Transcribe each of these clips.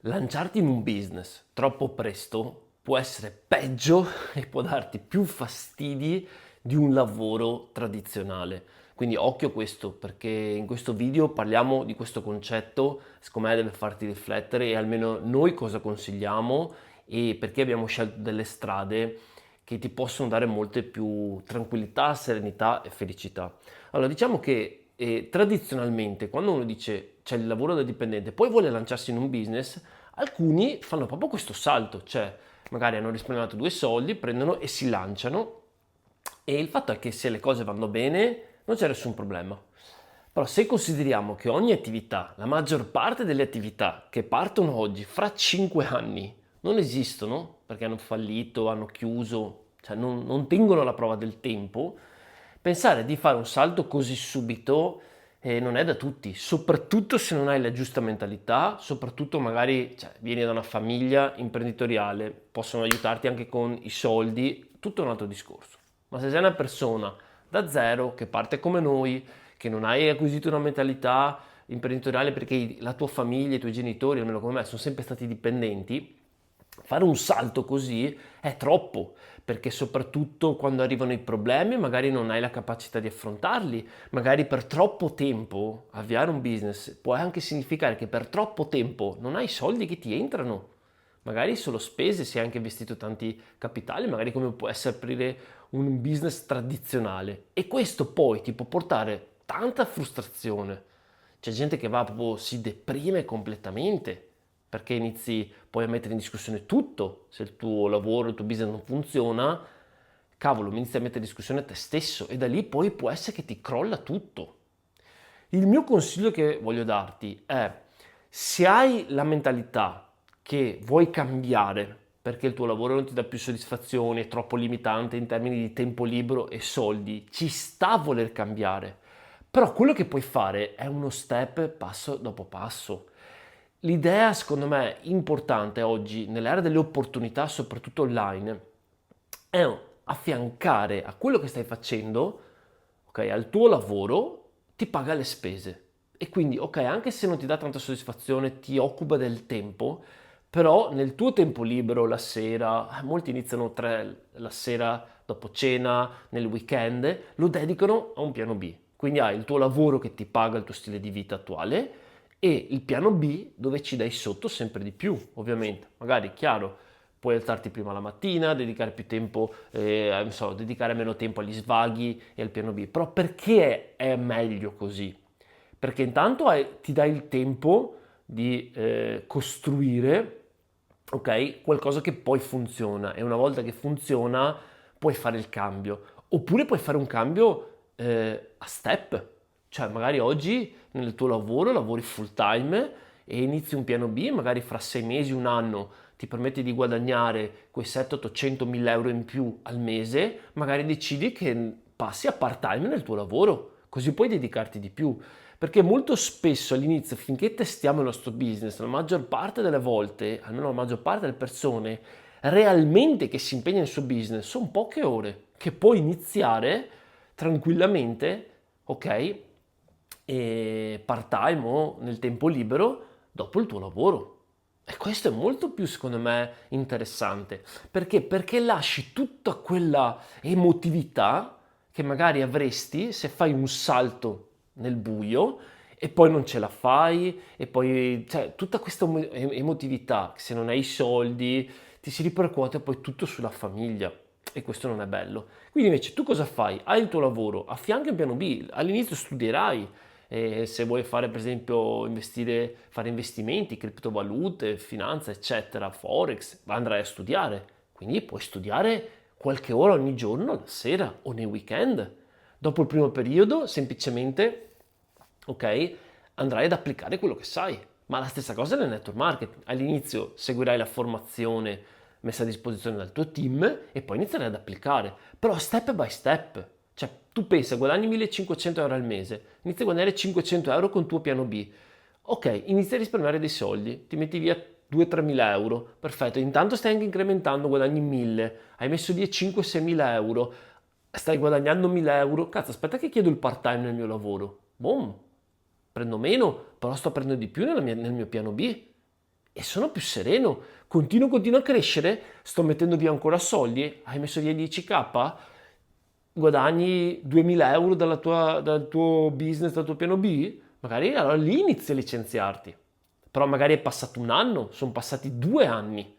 Lanciarti in un business troppo presto può essere peggio e può darti più fastidi di un lavoro tradizionale. Quindi occhio a questo, perché in questo video parliamo di questo concetto, secondo me deve farti riflettere e almeno noi cosa consigliamo e perché abbiamo scelto delle strade che ti possono dare molte più tranquillità, serenità e felicità. Allora, diciamo che tradizionalmente quando uno dice c'è il lavoro da dipendente, poi vuole lanciarsi in un business, alcuni fanno proprio questo salto, cioè magari hanno risparmiato due soldi, prendono e si lanciano e il fatto è che se le cose vanno bene non c'è nessun problema. Però se consideriamo che ogni attività, la maggior parte delle attività che partono oggi, fra 5 anni, non esistono perché hanno fallito, hanno chiuso, cioè non tengono la prova del tempo, pensare di fare un salto così subito non è da tutti, soprattutto se non hai la giusta mentalità, soprattutto magari vieni da una famiglia imprenditoriale, possono aiutarti anche con i soldi, tutto un altro discorso. Ma se sei una persona da zero, che parte come noi, che non hai acquisito una mentalità imprenditoriale perché la tua famiglia, i tuoi genitori, almeno come me, sono sempre stati dipendenti, fare un salto così è troppo, perché soprattutto quando arrivano i problemi magari non hai la capacità di affrontarli, magari per troppo tempo avviare un business può anche significare che per troppo tempo non hai soldi che ti entrano, magari solo spese se hai anche investito tanti capitali, magari come può essere aprire un business tradizionale e questo poi ti può portare tanta frustrazione. C'è gente che va proprio, si deprime completamente perché inizi poi a mettere in discussione tutto. Se il tuo lavoro, il tuo business non funziona, cavolo, inizi a mettere in discussione te stesso e da lì poi può essere che ti crolla tutto. Il mio consiglio che voglio darti è, se hai la mentalità che vuoi cambiare perché il tuo lavoro non ti dà più soddisfazione, è troppo limitante in termini di tempo libero e soldi, ci sta a voler cambiare. Però quello che puoi fare è uno step passo dopo passo. L'idea, secondo me, importante oggi nell'era delle opportunità, soprattutto online, è affiancare a quello che stai facendo, ok, al tuo lavoro, ti paga le spese. E quindi, ok, anche se non ti dà tanta soddisfazione, ti occupa del tempo, però nel tuo tempo libero, la sera, molti iniziano la sera dopo cena, nel weekend, lo dedicano a un piano B. Quindi hai il tuo lavoro che ti paga il tuo stile di vita attuale e il piano B dove ci dai sotto sempre di più, ovviamente. Magari, chiaro, puoi alzarti prima la mattina, dedicare più tempo, non so, dedicare meno tempo agli svaghi e al piano B. Però perché è meglio così? Perché intanto ti dai il tempo di costruire, ok, qualcosa che poi funziona e una volta che funziona puoi fare il cambio. Oppure puoi fare un cambio a step, cioè magari oggi nel tuo lavoro lavori full time e inizi un piano B, magari fra 6 mesi, un anno ti permette di guadagnare quei 700-800 mila euro in più al mese, magari decidi che passi a part time nel tuo lavoro, così puoi dedicarti di più. Perché molto spesso all'inizio, finché testiamo il nostro business, la maggior parte delle volte, almeno la maggior parte delle persone, realmente che si impegna nel suo business sono poche ore, che puoi iniziare tranquillamente, ok? E part time o nel tempo libero dopo il tuo lavoro. E questo è molto più, secondo me, interessante. Perché? Perché lasci tutta quella emotività che magari avresti se fai un salto nel buio e poi non ce la fai e poi, cioè, tutta questa emotività, se non hai i soldi, ti si ripercuote poi tutto sulla famiglia e questo non è bello. Quindi invece tu cosa fai? Hai il tuo lavoro, affianca un piano B, all'inizio studierai, se vuoi fare per esempio investire, fare investimenti, criptovalute, finanza, eccetera, forex, andrai a studiare. Quindi puoi studiare qualche ora ogni giorno, la sera o nei weekend. Dopo il primo periodo, semplicemente, ok, andrai ad applicare quello che sai. Ma la stessa cosa nel network marketing. All'inizio seguirai la formazione messa a disposizione dal tuo team e poi inizierai ad applicare. Però step by step. Cioè, tu pensa, guadagni 1500 euro al mese, inizi a guadagnare 500 euro con il tuo piano B. Ok, inizi a risparmiare dei soldi, ti metti via 2-3 mila euro, perfetto, intanto stai anche incrementando, guadagni 1000, hai messo via 5-6 mila euro, stai guadagnando 1000 euro, cazzo aspetta che chiedo il part time nel mio lavoro, boom, prendo meno, però sto prendendo di più nel mio piano B e sono più sereno. Continuo a crescere, sto mettendo via ancora soldi, hai messo via 10k, guadagni 2000 euro dal tuo business, dal tuo piano B, magari allora lì inizi a licenziarti. Però magari è passato un anno, sono passati 2 anni.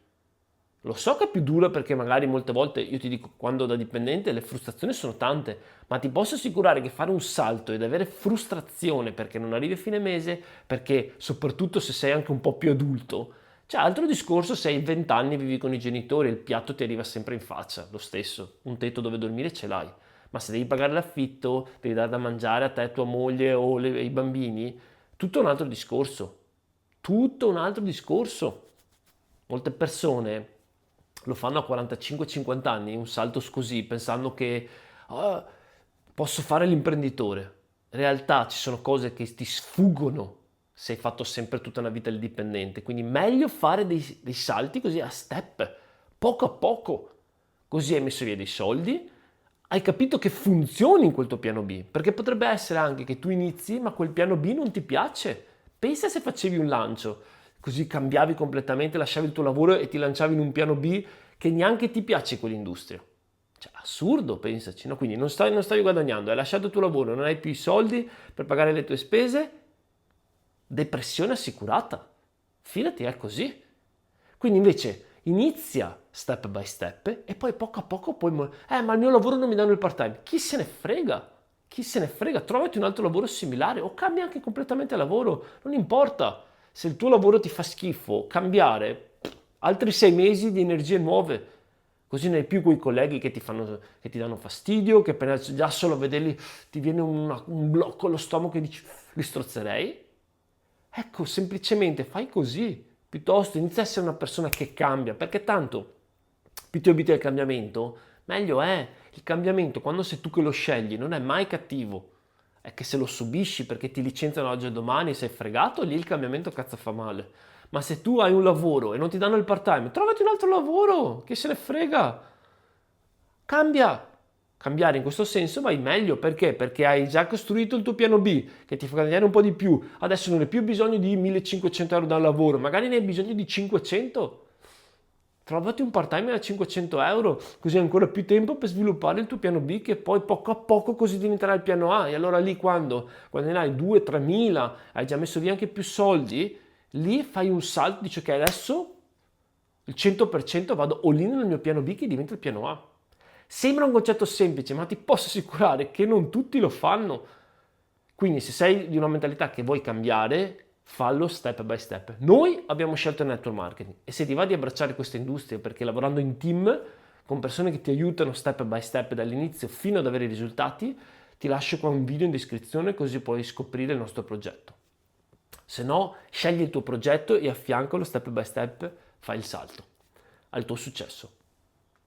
Lo so che è più dura perché magari molte volte, io ti dico, quando da dipendente le frustrazioni sono tante, ma ti posso assicurare che fare un salto ed avere frustrazione perché non arrivi a fine mese, perché soprattutto se sei anche un po' più adulto, c'è altro discorso se hai 20 anni e vivi con i genitori e il piatto ti arriva sempre in faccia, lo stesso, un tetto dove dormire ce l'hai, ma se devi pagare l'affitto, devi dare da mangiare a te, tua moglie o i bambini, tutto un altro discorso, tutto un altro discorso. Molte persone lo fanno a 45-50 anni, un salto così, pensando che "Ah, posso fare l'imprenditore". In realtà ci sono cose che ti sfuggono se hai fatto sempre tutta una vita il dipendente, quindi meglio fare dei salti così a step, poco a poco, così hai messo via dei soldi, hai capito che funzioni in quel tuo piano B, perché potrebbe essere anche che tu inizi ma quel piano B non ti piace. Pensa se facevi un lancio, così cambiavi completamente, lasciavi il tuo lavoro e ti lanciavi in un piano B che neanche ti piace quell'industria. Cioè, assurdo, pensaci, no? Quindi non stavi guadagnando, hai lasciato il tuo lavoro, non hai più i soldi per pagare le tue spese, depressione assicurata. Fidati, è così. Quindi invece inizia step by step e poi poco a poco ma il mio lavoro non mi danno il part-time. Chi se ne frega? Chi se ne frega? Trovati un altro lavoro similare o cambia anche completamente lavoro, non importa. Se il tuo lavoro ti fa schifo, cambiare altri 6 mesi di energie nuove. Così non hai più quei colleghi che ti danno fastidio, che appena già solo a vederli ti viene un blocco allo stomaco e dici li strozzerei. Ecco, semplicemente fai così, piuttosto inizia a essere una persona che cambia, perché tanto più ti abitui al cambiamento, meglio è. Il cambiamento, quando sei tu che lo scegli, non è mai cattivo. È che se lo subisci perché ti licenziano oggi e domani e sei fregato, lì il cambiamento cazzo fa male. Ma se tu hai un lavoro e non ti danno il part-time, trovati un altro lavoro, che se ne frega. Cambia. Cambiare in questo senso vai meglio perché? Perché hai già costruito il tuo piano B che ti fa guadagnare un po' di più. Adesso non hai più bisogno di 1500 euro dal lavoro, magari ne hai bisogno di 500. Trovati un part-time da 500 euro, così hai ancora più tempo per sviluppare il tuo piano B che poi poco a poco così diventerà il piano A. E allora lì quando guadagnerai 2-3 mila, hai già messo via anche più soldi, lì fai un salto, dici ok adesso il 100% vado all in nel mio piano B che diventa il piano A. Sembra un concetto semplice, ma ti posso assicurare che non tutti lo fanno. Quindi se sei di una mentalità che vuoi cambiare, fallo step by step. Noi abbiamo scelto il network marketing e se ti va di abbracciare questa industria perché lavorando in team con persone che ti aiutano step by step dall'inizio fino ad avere i risultati, ti lascio qua un video in descrizione così puoi scoprire il nostro progetto. Se no, scegli il tuo progetto e affiancalo step by step, fai il salto al tuo successo.